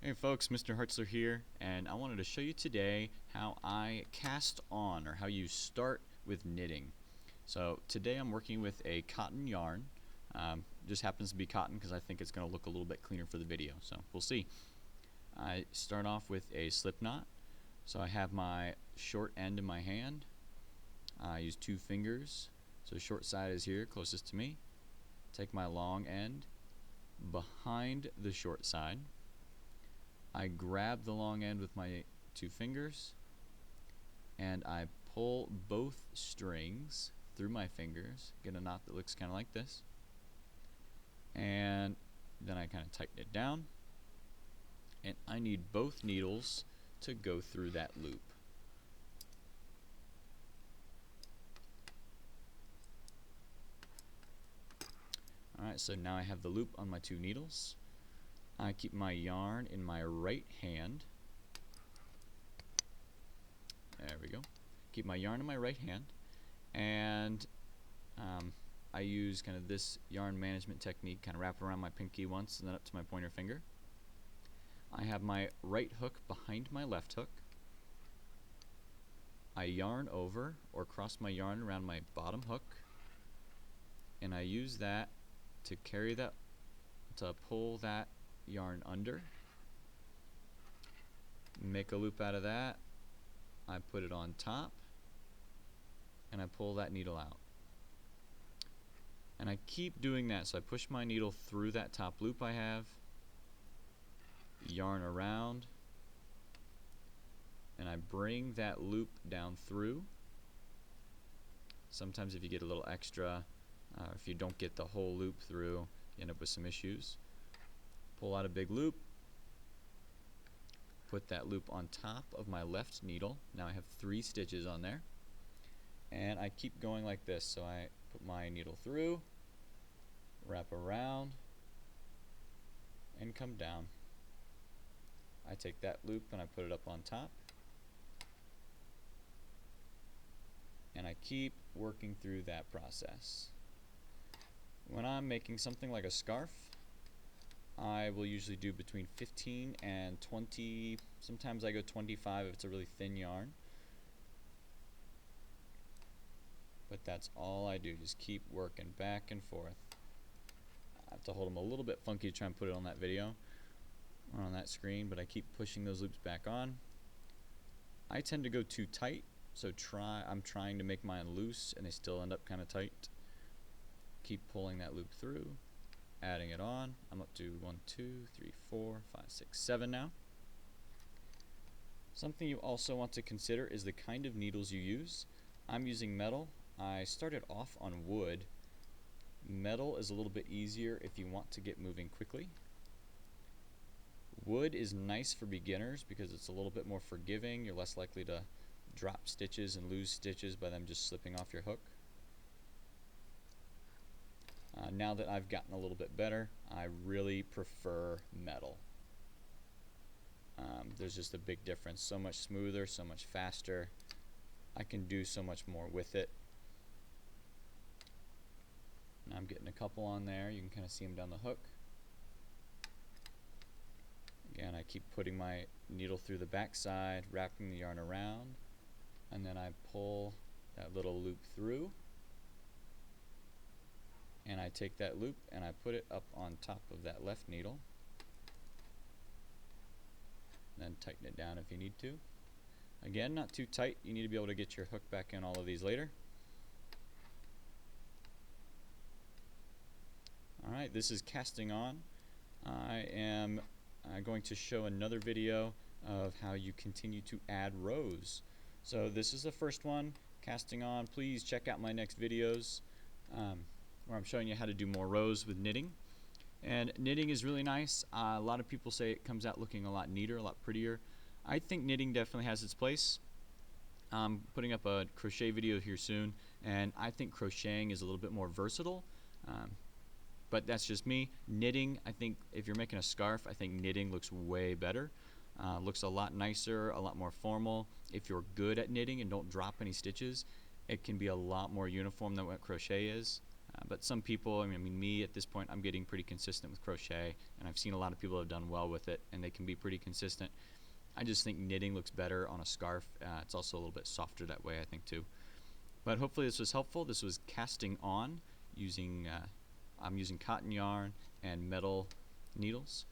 Hey folks, Mr. Hartzler here, and I wanted to show you today how I cast on, or how you start with knitting. So today I'm working with a cotton yarn. Just happens to be cotton because I think it's going to look a little bit cleaner for the video, so we'll see. I start off with a slip knot. So I have my short end in my hand. I use 2 fingers, so short side is here, closest to me. Take my long end behind the short side. I grab the long end with my 2 fingers and I pull both strings through my fingers, get a knot that looks kind of like this, and then I kind of tighten it down, and I need both needles to go through that loop. Alright, so now I have the loop on my 2 needles. I keep my yarn in my right hand. There we go. Keep my yarn in my right hand, and I use kind of this yarn management technique, kind of wrap around my pinky once and then up to my pointer finger. I have my right hook behind my left hook. I yarn over or cross my yarn around my bottom hook, and I use that to carry that, to pull that yarn under, make a loop out of that. I put it on top and I pull that needle out, and I keep doing that. So I push my needle through that top loop I have, yarn around, and I bring that loop down through. Sometimes if you get a little extra, if you don't get the whole loop through, you end up with some issues. Pull out a big loop, put that loop on top of my left needle. Now I have 3 stitches on there, and I keep going like this. So I put my needle through, wrap around, and come down. I take that loop and I put it up on top, and I keep working through that process. When I'm making something like a scarf, I will usually do between 15 and 20, sometimes I go 25 if it's a really thin yarn. But that's all I do, just keep working back and forth. I have to hold them a little bit funky to try and put it on that video, or on that screen, but I keep pushing those loops back on. I tend to go too tight, so I'm trying to make mine loose and they still end up kind of tight. Keep pulling that loop through, adding it on. I'm up to 1, 2, 3, 4, 5, 6, 7 now. Something you also want to consider is the kind of needles you use. I'm using metal. I started off on wood. Metal is a little bit easier if you want to get moving quickly. Wood is nice for beginners because it's a little bit more forgiving. You're less likely to drop stitches and lose stitches by them just slipping off your hook. Now that I've gotten a little bit better, I really prefer metal. There's just a big difference. So much smoother, so much faster. I can do so much more with it. Now I'm getting a couple on there. You can kind of see them down the hook. Again, I keep putting my needle through the back side, wrapping the yarn around, and then I pull that little loop through. And I take that loop and I put it up on top of that left needle. Then tighten it down if you need to. Again, not too tight. You need to be able to get your hook back in all of these later. Alright, this is casting on. I am going to show another video of how you continue to add rows. So this is the first one, casting on. Please check out my next videos, where I'm showing you how to do more rows with knitting. And knitting is really nice. A lot of people say it comes out looking a lot neater, a lot prettier. I think knitting definitely has its place. I'm putting up a crochet video here soon, and I think crocheting is a little bit more versatile. But that's just me. Knitting, I think if you're making a scarf, I think knitting looks way better. Looks a lot nicer, a lot more formal. If you're good at knitting and don't drop any stitches, it can be a lot more uniform than what crochet is. But some people, I mean, me at this point, I'm getting pretty consistent with crochet, and I've seen a lot of people have done well with it, and they can be pretty consistent. I just think knitting looks better on a scarf. It's also a little bit softer that way, I think, too. But hopefully this was helpful. This was casting on using, I'm using cotton yarn and metal needles.